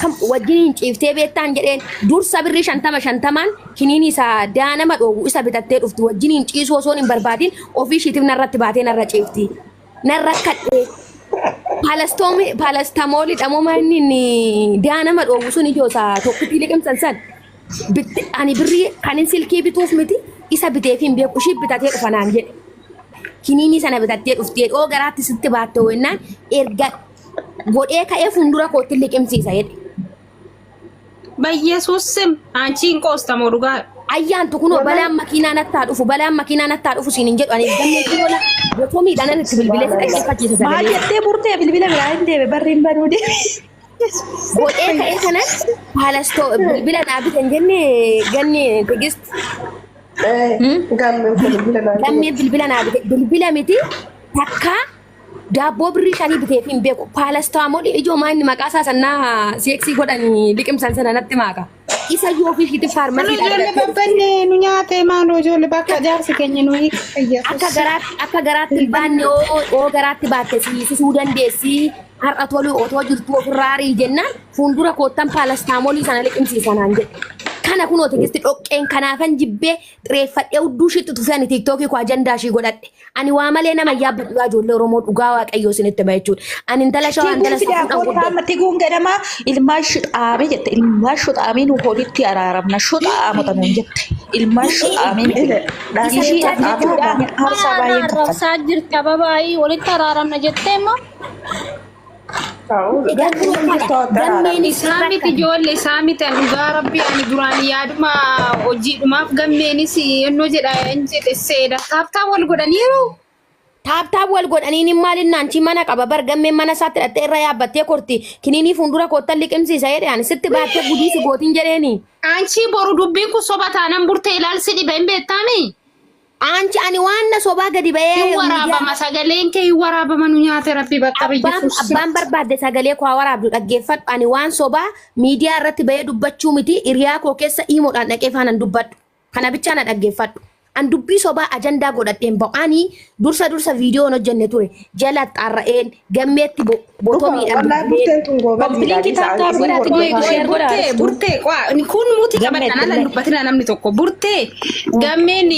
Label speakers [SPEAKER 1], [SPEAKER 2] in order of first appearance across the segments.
[SPEAKER 1] akkam wajjin ciiftee beektaan jedheen dursa birrii 50 kiniin isaa daanama dhoowwu isa bitattee dhufti wajjin ciisuu osoo hin barbaadin ofii ishiitiif narratti baatee narra ciifti narra kadhee palastamoolii dhamuma inni daanama dhoowwu sun ijoosa tokkitti liqimsan san ani birrii kanin silkii bituuf miti isa biteef hin beeku ishii bitatee dhufanaan jedhe kiniini sana bitattee dhuftee dhoo garaatti sitti baatte wennaan erga godhee ka'ee fuuldura kootti liqimsiisa jedhe.
[SPEAKER 2] Bayyesuusim anchiin qoostamoo dhugaa.
[SPEAKER 1] Ayyaan tukunoo balaan makiinaa nattaa dhufu siin hin jedhu ani gammee kirola otoo miidhaan itti bilbilee dhaggeeffachiisa sagalee.
[SPEAKER 3] Maal jettee burtee bilbila biraa hin deeme barriin baduudhe.
[SPEAKER 1] Godhee ka'ee kanas paalastoo bilbila naa bitan jenne ganne tegisti. Gammee bilbila naa bite bilbila miti takka daaboo birrii 5 biteef hin beeku paalastamoolii ijoo maanni maqaa isaa sannaa seeksii godhanii liqimsan sana natti maaka. Isa yoo fi hiti farmasi
[SPEAKER 2] ijoollee babbanne nu nyaate maaloo ijoollee bakka jaarsi keenya nu
[SPEAKER 1] akka garaatti baanne oo garaatti baatte siisisuu dandeessi har'a tolu otoo jirtu ofirraarii jennaan fuuldura koottan paalastamoolii sana liqimsiisanaan jedhe kana kunoo tegisti dhoqqeen kanaafan jibbee xireeffadhee hudduu shitti tufanii tiiktookii koo ajandaa ishii godhadhe ani waa malee nama yaabbadhu ijoollee Oromoo dhugaa waaqayyoo isinitti bahe jechuudha ani intala shawaa intala
[SPEAKER 3] safuudhaan tiguun ganama ilmaan shuxaamee jette ilmaan shuxaamee nu holitti araaramna shuxaamota nuun jette ilmaan shuxaamee ishii afuudhaan aarsaa baay'een
[SPEAKER 2] arrabsaa jirti ababaayii walitti araaramna jettee immoo Islaamiti ijoollee Islaamiti dhugaa rabbii ani duraan yaaduma hojiidhumaaf gammeenis yennoo jedha jedhe seeda taaptaa wal godhaniiru.
[SPEAKER 1] Taaptaa wal godhaniin maaliin naanchi mana qaba bar gammeen mana isaatti hidhattee irra yaabbattee korti kiniinii fuuldura koottan liqimsiisa jedhe ani sitti baattee gudiisi gootiin jedheeni.
[SPEAKER 2] Anchi boru dubbiin kun soba taanaan burtee ilaalsi dhiba hin beektaami.
[SPEAKER 1] Anchi ani waan sobaa gadi bahee
[SPEAKER 2] waraabama sagaleen kee waraabama nu nyaate rabbi bakka biyyeessus.
[SPEAKER 1] Abbaan barbaadde sagalee koo waraabdu dhaggeeffadhu ani waan sobaa miidiyaa irratti bahee dubbachuu miti hiriyaa koo keessa himuudhaan dhaqee faanan dubbadhu kana bichaa na dhaggeeffadhu. An dubbii sobaa ajandaa godhadheen ba'anii dursa viidiyoon hojjenne ture jala xaarra'een gammeetti botomiidhaan
[SPEAKER 2] burtee kun muuti qabatan ala dubbatina namni tokko burtee gammeen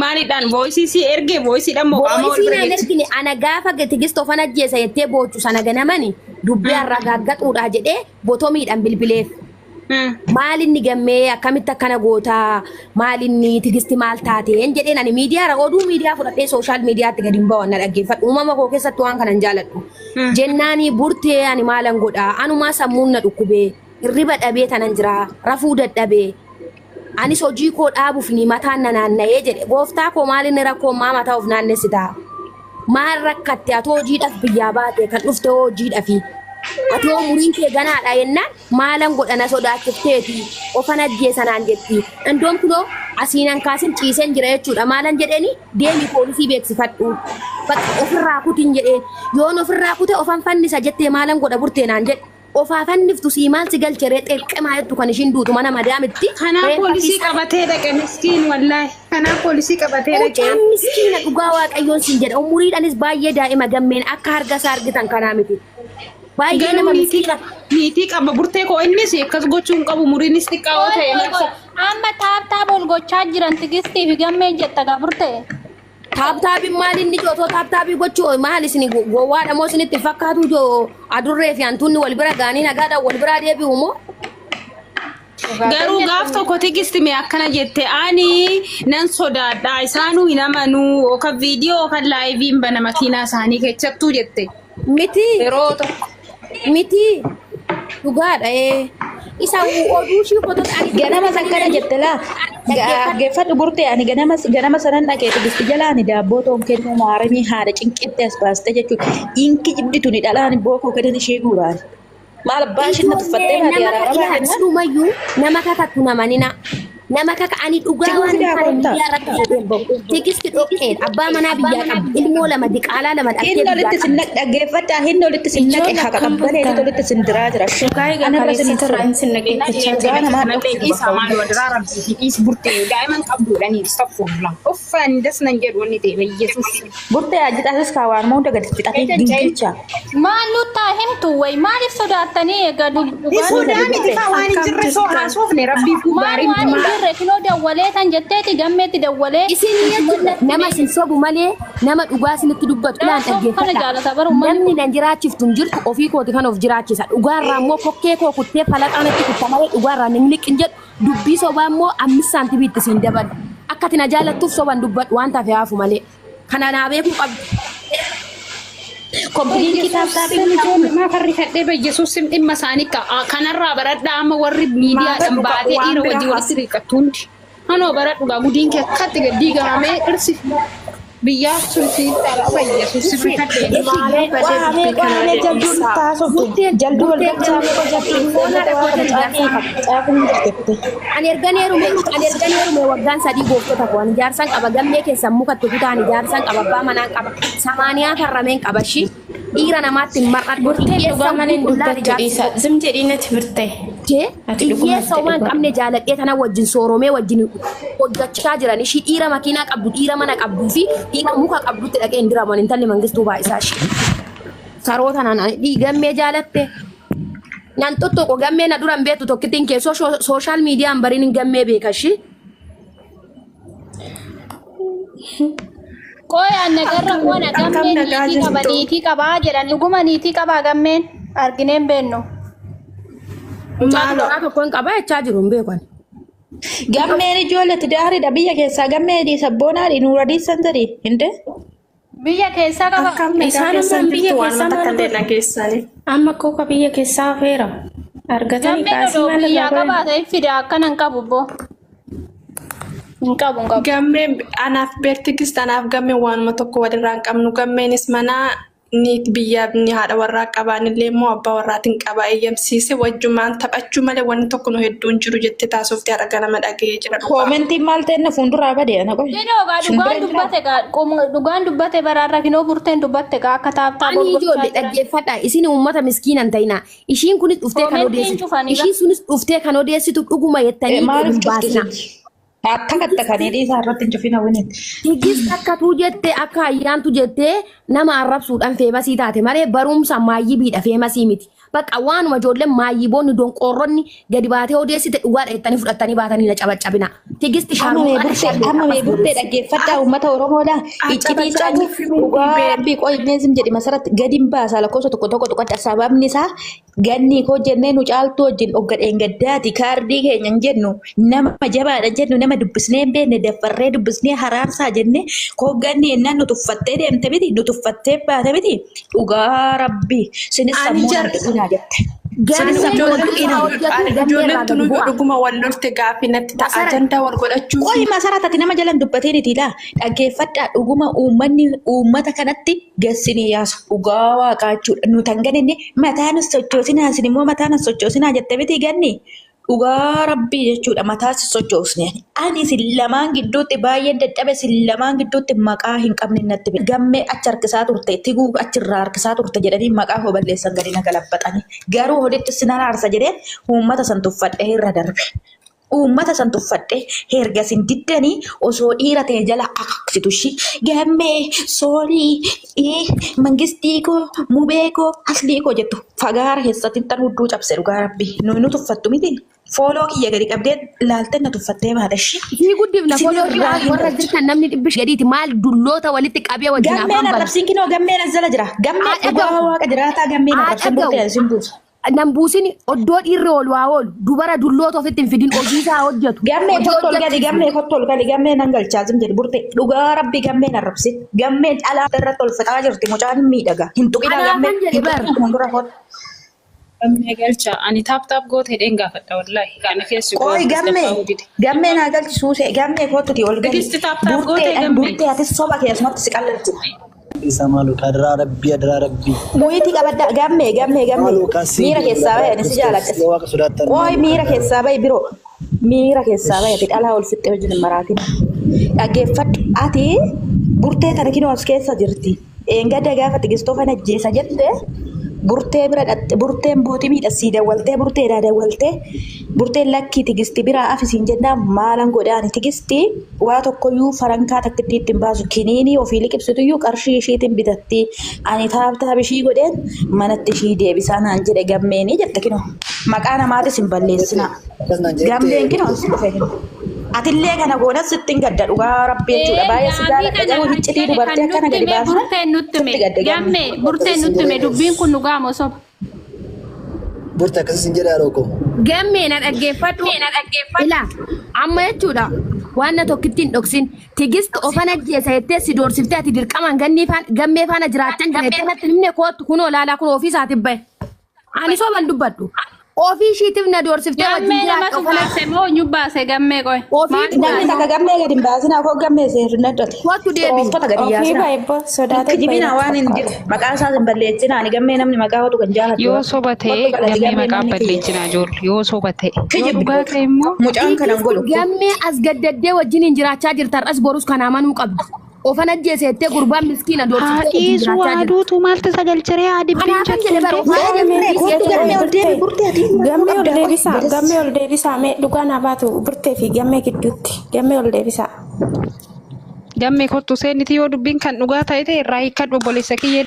[SPEAKER 2] maaliidhaan voisii ergee voisiidhaan moqaama
[SPEAKER 1] voisiidhaan ergine ana gaafa tigistoo fan ajjeesa jettee boochu sana ganamani dubbii arragaaggaxuudhaa jedhee botomiidhaan bilbileef. Maalinni gammee akkamitti akkana gootaa maalinni tigisti maal taateen jedheen ani miidiyaa oduu miidiyaa fudhadhee sooshaal miidiyaatti gadi hin ba'u na dhaggeeffadhu uumama koo keessatti waan kanan jaaladhu jennaanii burtee ani maalan godhaa anumaa sammuun na dhukkubee hirriba dhabee tanan jira rafuu dadhabee anis hojii koo dhaabuuf ni mataan na naanna'ee jedhe gooftaa koo maalinni rakkoo maa mataa of naannessitaa maal rakkatte atoo hojiidhaaf biyyaa baate kan dhufte hojiidhaafi. Atoo muriin kee ganaadha yennaan maalan godhana sodaachifteeti ofan ajjeesanaan jetti andoon kunoo asiinan kaasin ciiseen jira jechuudha maalan jedheeni deemi poolisii beeksifadhu bakka ofirraa kutin jedheen yoon ofirraa kute ofan fannisa jettee maalan godha burteenaan jedhe ofaa fanniftu siimaan si galcheree xeqqemaa jettu kan ishiin duutu mana madaamitti
[SPEAKER 2] kanaa poolisii qabatee dhaqe miskiin wallaahi kanaa poolisii qabatee dhaqe
[SPEAKER 1] miskiina dhugaa waaqayyoon siin jedha umuriidhanis baay'ee daa'ima gammeen akka hargasaa argitan kanaa miti.
[SPEAKER 2] Baay'ee nama niitii qaba burtee koo innis akkas gochuun qabu muriinis xiqqaawoo ta'e
[SPEAKER 4] amma taaptaa bol gochaa jiran tigistii fi gammee jetta gaa burtee.
[SPEAKER 1] Taaptaabii maaliin ni jootoo taaptaabii gochuu maal isin gowwaadha moo isinitti fakkaatu joo adurree fi hantuunni wal bira gaanii nagaadhaan wal biraa deebi'u moo.
[SPEAKER 2] Garuu gaaf tokko tigistime akkana jette ani nan sodaadha isaanuu hin amanuu yookaan viidiyoo yookaan laayiviin bana makiinaa isaanii keessattuu jette.
[SPEAKER 1] Miti
[SPEAKER 2] yeroo tokko.
[SPEAKER 1] Miti dhugaadha isa oduu shii fotoota
[SPEAKER 3] ganama sakkana jette laa geeffadhu burtee ani ganama sanan dhaqee tigisti jalaani daabboo toon kennuu maaramii haadha cinqitti as baaste jechuudha inki jibditu ni dhalaan bookoo kadan ishee guuraan maal abbaan isheen na tuffattee baadiyyaa raarabaa
[SPEAKER 1] nama kakattu namanina nama kaka ani dhugaa waan biyya irratti jedheen bahu tigisti dhoqqeen abbaa manaa biyyaa qabdi ilmoo lama diqaalaa lama
[SPEAKER 3] Inni olitti sin dhaggeeffadha inni olitti sin naqe haqa qabbalee olitti sin diraa jira.
[SPEAKER 5] Shukaayii gaafa sin turre sin naqeeffachaa jira.
[SPEAKER 2] Isa maal wadaraa rabbii is burtee daa'iman qabduudhanii staffuudhaan uffan dasnan jedhu wanni ta'e Yesuus.
[SPEAKER 3] Burtee ajjitaasis kaawwan moo daga fixatee dinqicha.
[SPEAKER 4] Maal nutti himtu way maaliif sodaattanii egaa dhugaa
[SPEAKER 2] Sodaa miti waan hin jirre soo haasofne rabbii ku gaarii
[SPEAKER 4] waan hin jirre kinoo dawwalee tan jetteeti gammeetti dawwalee
[SPEAKER 1] isin nama sin sobu malee nama dhugaa isinitti dubbatu laan dhaggeeffadha namni nan jiraachiftu hin jirtu ofii kooti kan of jiraachisa dhugaarraa immoo kokkee koo kuttee falaqaanatti kutta malee dhugaarraa ni liqin jedhu dubbii sobaa immoo 5 saantibiitti siin dabalu akka ati na jaallattuuf soban dubbadhu waan tafe haafu malee kana naa beekuu qabdu.
[SPEAKER 3] Kompiitii kitaabaa
[SPEAKER 2] Maa farri kadhee ba Yesuus dhimma isaanii kanarraa baradhaa amma warri miidiyaadhaan baatee dhiira wajjin walitti riiqattuun hanoo baradhugaa gudiin kee akkatti gaddii gahamee dhirsi biyyaa sulti ba Yesuus sirri kadhee
[SPEAKER 3] Waamee jalduun taasoftu jalduu wal gachaa
[SPEAKER 1] Ani erganeerume waggaan 3 gooftota koo ani jaarsan qaba gammee keessan mukatti kutaan jaarsan qaba abbaa manaan qaba samaaniyaa farrameen qaba shi dhiira namaatti mar'adhu
[SPEAKER 5] Burtee dhugaa malee dubbachuu dhiisa. Zim jedhii natti birtee.
[SPEAKER 1] Hiyyeessa waan qabne jaaladhee tana wajjin sooromee wajjin hojjechaa jiran ishii dhiira makiinaa qabdu dhiira mana qabduu fi dhiira muka qabdutti dhaqee hin diraman intalli mangistuu baay'isaa ishee. Saroota nana gammee jaalatte. Nan tokko gammee na duran beektu tokkittiin keessoo sooshaal miidiyaan bariin hin gammee beekashi.
[SPEAKER 4] Qoyaan nagarra waan gammeen niitii qaba niitii qabaa jedhan dhuguma niitii qabaa gammeen argineen beennu.
[SPEAKER 1] Maaloo tokko hin qabaa jechaa jiru hin beekan.
[SPEAKER 3] Gammeen ijoolletti daariidha biyya keessaa gammee sabboonaadhi nuura dhiisan jedhi hinde.
[SPEAKER 4] Biyya keessaa qaba.
[SPEAKER 5] Isaan ammaan biyya keessaa amma kooka biyya keessaa feera. Argatanii baasii maal
[SPEAKER 4] biyya qabaata fida akkanan qabu boo. Hin qabu.
[SPEAKER 5] Gammeen anaaf beektikis anaaf gammeen waanuma tokko walirraa hin qabnu gammeenis manaa ni biyya ni haadha warraa qabaan illee immoo abbaa warraatiin qaba eeyyamsiise wajjumaan taphachuu malee wanni tokko nu hedduun jiru jettee taasofte har'a ganama dhaga'ee jira.
[SPEAKER 3] Koomentiin maal ta'e fuulduraa badee ana qoy.
[SPEAKER 4] Dhugaan dubbate baraarra finoo burteen dubbatte akka taaptaa
[SPEAKER 1] Ani ijoollee dhaggeeffadha isin uummata miskiinan ta'ina ishiin kunis dhuftee kan odeessitu ishiin sunis dhuftee kan odeessitu dhuguma jettanii baasna.
[SPEAKER 3] Akka kattakanii dhiisaa irratti hin cufina winiin.
[SPEAKER 1] Tigis akkatu jette akka ayyaantu jette nama arrabsuudhaan feemasii taate malee barumsa maayyibiidha feemasii miti. Bakka waanuma ijoolleen maayyiboonni donqoorronni gadi baatee odeessite dhugaadha jettanii fudhattanii baatanii na cabaccabina. Tigisti
[SPEAKER 3] Amma mee burtee dhaggeeffadhaa uummata Oromoodha. Iccitii isaanii dhugaa fi qoymeesim jedhi masaratti gadi hin baasaa lakkoofsa tokko sababni isaa ganni koo jennee nu caaltuu wajjin dhoggadheen gaddaati kaardii keenya hin jennu nama jabaadha jennu nama dubbisnee hin beekne dafarree dubbisnee haraarsaa jenne koo ganni ennaan nu tuffattee deemte miti nu tuffattee baate miti dhugaa rabbii sinis sammuu dhaggeeffadhaa jette.
[SPEAKER 5] Ijoolleen tunu dhuguma wal lolte gaaffii natti ta'a ajandaa wal godhachuu.
[SPEAKER 3] Qoy masaraatatti nama jalan dubbatee nitiidha. Dhaggeeffadhaa dhuguma uummanni uummata kanatti gassinii yaasu dhugaa waaqaa jechuudha. Nu tanganenne mataan sochoosinaa isin immoo mataan sochoosinaa jette miti ganni. Dhugaa rabbii jechuudha mataa sochoosne. Ani isin lamaan gidduutti baay'ee dadhabe isin lamaan gidduutti maqaa hin qabne natti bira. Gammee achi harkisaa turte tiguu achirraa harkisaa turte jedhanii maqaa koo balleessan gadi na galabbatanii. Garuu hoditti sinan aarsa jedhee uummata san tuffadhee irra darbe. Uummata san tuffadhee herga sin diddanii osoo dhiira ta'e jala akaksitushi. Gammee soorii mangistii koo mubee koo aslii koo jettu fagaara keessatti tan hudduu cabse dhugaa rabbii nu tuffattu miti. Fooloo kiyya gadi qabdee laalteen na tuffattee baadashi.
[SPEAKER 1] Ni guddifna fooloo warra jirtan namni dhibbish gadiiti maal dulloota walitti qabee wajjin afaan
[SPEAKER 3] Gammeen arrabsiin kinoo gammeen as jala jira. Gammeen dhugaa waaqa jiraataa gammeen arrabsiin burtee as hin buusu.
[SPEAKER 1] Nan buusin oddoo dhiirri oolu haa oolu dubara dulloota ofitti hin fidin hojiisaa hojjetu.
[SPEAKER 3] Gammeen kottol gadi gammeen kottol gadi gammeen hangalchaa zim jedhi burtee dhugaa rabbii gammeen arrabsiin gammeen alaa irratti ol fixaa jirti mucaan miidhaga hin tuqina gammeen hin tuqina fuuldura kotta.
[SPEAKER 2] Gammee galcha ani taap gootee dheen gaafadha wallahi kana keessi
[SPEAKER 3] Qoy gammee naa galchi suusee gammee kottuti ol gadi
[SPEAKER 2] Tigisti taap gootee gammee.
[SPEAKER 3] burtee atis soba keessumatti si qallalchi.
[SPEAKER 6] Isa malu kadra rabbi.
[SPEAKER 3] Muyitii qabadda gammee miira keessaa bahe ani si jaaladha. Qoy miira keessaa bahe biroo. miira keessaa bayate dhalaa ol fixxee wajjin hin maraatin. Dhaggeeffadhu ati burtee tana kinoo as keessa jirti. Eengada gaafa Tigistoo kana ajjeesa jette burtee bira dhatte burteen bootii miidhagsii dawwaltee burteedhaa dawwaltee burteen lakkii Tigistii biraa afisiin jennaan maalan godhaani Tigistii waa tokkoyyuu farankaa takka ittiin baasu kiniinii ofii liqibsituyyuu qarshii ishiitiin bitatti ani taabtaab ishii godheen manatti ishii deebisaa naan jedhe gammeenii jette kinoo maqaa namaatis hin balleessina gammeen kinoo dhufe atillee kana goonas sittiin gadda dhugaa rabbii jechuudha baay'ee si jaalladha garuu hiccitii dubartii akkana gadi baasu
[SPEAKER 4] gammee burteen nutti hime dubbiin kun dhugaa moo soba
[SPEAKER 6] Burtee akkasii sin jedhaa rooko.
[SPEAKER 1] Gammee na dhaggeeffadhu. Ilaa amma jechuudha waan na tokkittiin dhoksin Tigist ofan ajjeesa jettee si doorsiftee ati dirqamaan gammee faana jiraachan jettee natti himne kootu kunoo laalaa kun ofii isaatiif bahe. Ani soban dubbadhu. Ofii ishiitiif na doorsiftee wajjin jiraachuu
[SPEAKER 4] baase moo nyubbaase gammee qoy
[SPEAKER 1] ofii
[SPEAKER 3] namni takka gammee gadi hin baasin akkoo gammee seerri naddote.
[SPEAKER 1] kootu deebi.
[SPEAKER 3] Ofii baay'ee sodaatee jibina waan hin jiru maqaa isaas hin balleessina ani gammee namni maqaa hotu kan jaalatu.
[SPEAKER 2] Yoo soba ta'e gammee maqaa balleessinaa ijoollee yoo soba ta'e yoo dhugaa ta'e immoo
[SPEAKER 3] mucaan kana godhu.
[SPEAKER 1] Gammee as gaddaddee wajjin hin jiraachaa jirtan as borus kan amanuu qabdu. Ofan ajjeesa jettee gurbaan miskiina doorsiftee wajjin
[SPEAKER 2] haadhiisu
[SPEAKER 1] jiraachaa jirti.
[SPEAKER 2] aduutu maaltu sagalchiree haadhi
[SPEAKER 1] Kanaafan jedhe baruu
[SPEAKER 5] Gammee ol deebisaa mee dhugaa naa baatu burtee fi gammee gidduutti gammee ol deebisaa.
[SPEAKER 2] gammee kottu seeniti yoo dubbiin kan dhugaa ta'e irraa hiikkadhu obboleessa kiyyee.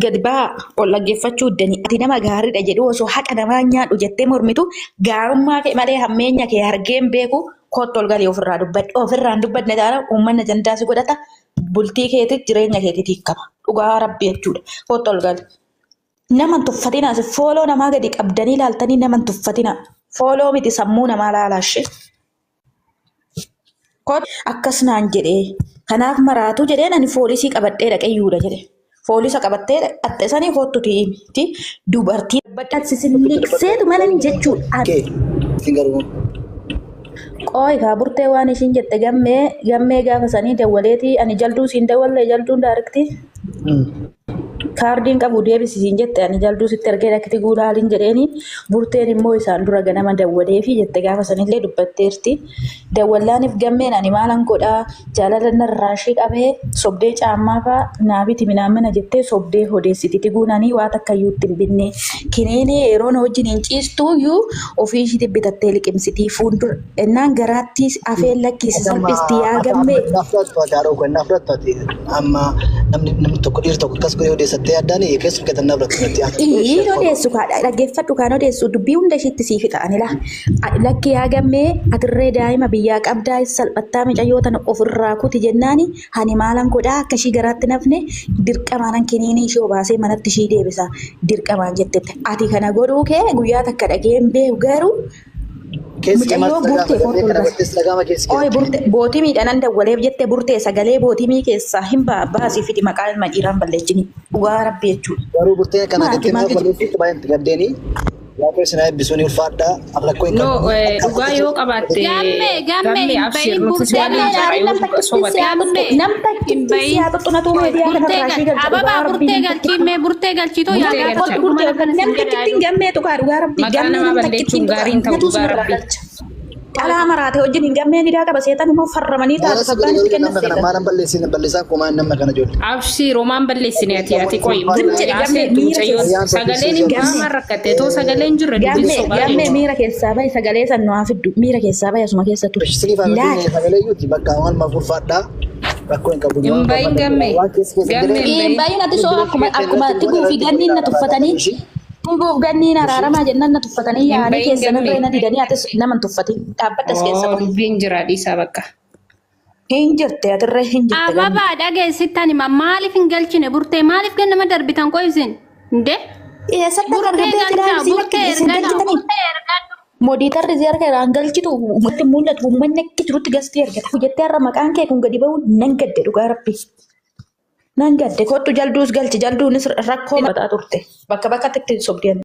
[SPEAKER 3] Gadi baa ol dhaggeeffachuu iddanii ati nama gaariidha jedhu osoo haqa namaa nyaadhu jettee mormitu gaarummaa kee malee hammeenya kee argeen beeku kottu ol galee ofirraa dubbadhu ofirraan dubbadne taana uummanni ajandaa si godhata bultii keetii jireenya keetii hiikkama dhugaa rabbi jechuudha kottu ol galee. Naman tuffatina fooloo namaa gadi qabdanii ilaaltanii naman tuffatina fooloo miti sammuu namaa laalaashee. Akkas naan jedhee kanaaf maraatu jedheen ani foolisii qabadhee dhaqeeyyuudha jedhe foolisa qabattee dhaqxe sanii kottu tiimti dubartii badhaasisin liqseetu mana ni jechuudha. Qooyi kaa burtee waan ishiin jette gammee gaafa sanii dawwaleeti ani jalduu siin dawwalle jalduun daarikti. Kaardiin qabu deebisiin jette ani jalduu sitti ergee dhakkiti guudhaaliin jedheeni burteen immoo isaan dura ganama dawwalee fi jette gaafa sanillee dubbatteerti. Dawwallaaniif gammeen ani maalan godhaa jaalala narraashii qabee sobdee caammaa fa'aa naabiti minaamina jettee sobdee odeessiti tiguunanii waa takkayyuu ittiin binne kineenii yeroo na wajjin hin ciistuuyyuu ofii ishiitti bitattee liqimsitii fuuldura ennaan garaatti afeen lakkiisi salphistii yaa gammee.
[SPEAKER 6] Amma namni tokko dhiirri tokko akkas godhee odeessatti. Yaaddaanii keessumaa keessa naaf
[SPEAKER 3] odeessu dhaggeeffadhu kan odeessu dubbii hunda ishiitti siifi ta'anila. Lakkii yaa gammee atirree daa'ima biyyaa qabdaa salphattaa mucayyoo tana ofirraa kuti jennaani hani maalan godhaa akka ishii garaatti nafne dirqamaan kiniinii ishee obaasee manatti ishii deebisa dirqamaan jettette. Ati kana godhuu kee guyyaa takka dhageen beeku garuu. Bootii miidhanan dawwaleef jettee burtee sagalee bootii keessaa hin baasii fidi maqaa ilma dhiiraan balleessini dhugaa rabbi jechuudha.
[SPEAKER 6] Garuu burtee kana balleessuutti baay'ee gaddeenii waaqni sinaa eebbisuun ulfaadhaa rakkoo hin qabu.
[SPEAKER 2] Dhugaa yoo qabaatte
[SPEAKER 4] gammee
[SPEAKER 2] abshir nuti
[SPEAKER 4] burtee galchitoo
[SPEAKER 3] Alaa maraatee wajjin hin gammee ni qaba seetan immoo farramanii taatu sabbaan itti kenna
[SPEAKER 6] seetan. Maalan balleessaan kumaan nama kana ijoollee.
[SPEAKER 2] Abshir romaan balleessine ati qoy sagaleen hin gaama rakkatte too sagaleen jirre
[SPEAKER 3] gammee miira keessaa bahe sagalee san nuwaa fiddu miira keessaa bahe asuma keessa ture.
[SPEAKER 6] Sagalee yuuti bakka waan maaf ulfaadhaa. Rakkoo hin qabu.
[SPEAKER 2] Hin
[SPEAKER 3] bayin ati soo akkuma tiguu fi ganniin na tuffatanii. Tungguuf ganniin araaramaa jennaan na tuffatanii yaa'anii keessan irra na didanii atis naman tuffati dhaabbadhas keessa kun.
[SPEAKER 2] Dubbiin jira dhiisaa bakka.
[SPEAKER 3] Hin jirte atirra hin jirte.
[SPEAKER 4] Ababaa dhageessitani maaliif hin galchine burtee maaliif ganama darbitan qoysin nde?
[SPEAKER 3] Eessatti Moodiitarri erga irraan galchitu mul'atu uummanni akka jirutti gastii ergata. Jettee har'a maqaan kee kun gadi ba'uun nan gadde dhugaa rabbi. Nan gadde kottu jalduus galchi jalduunis rakkoo mataa turte bakka bakkatti itti sobdeen.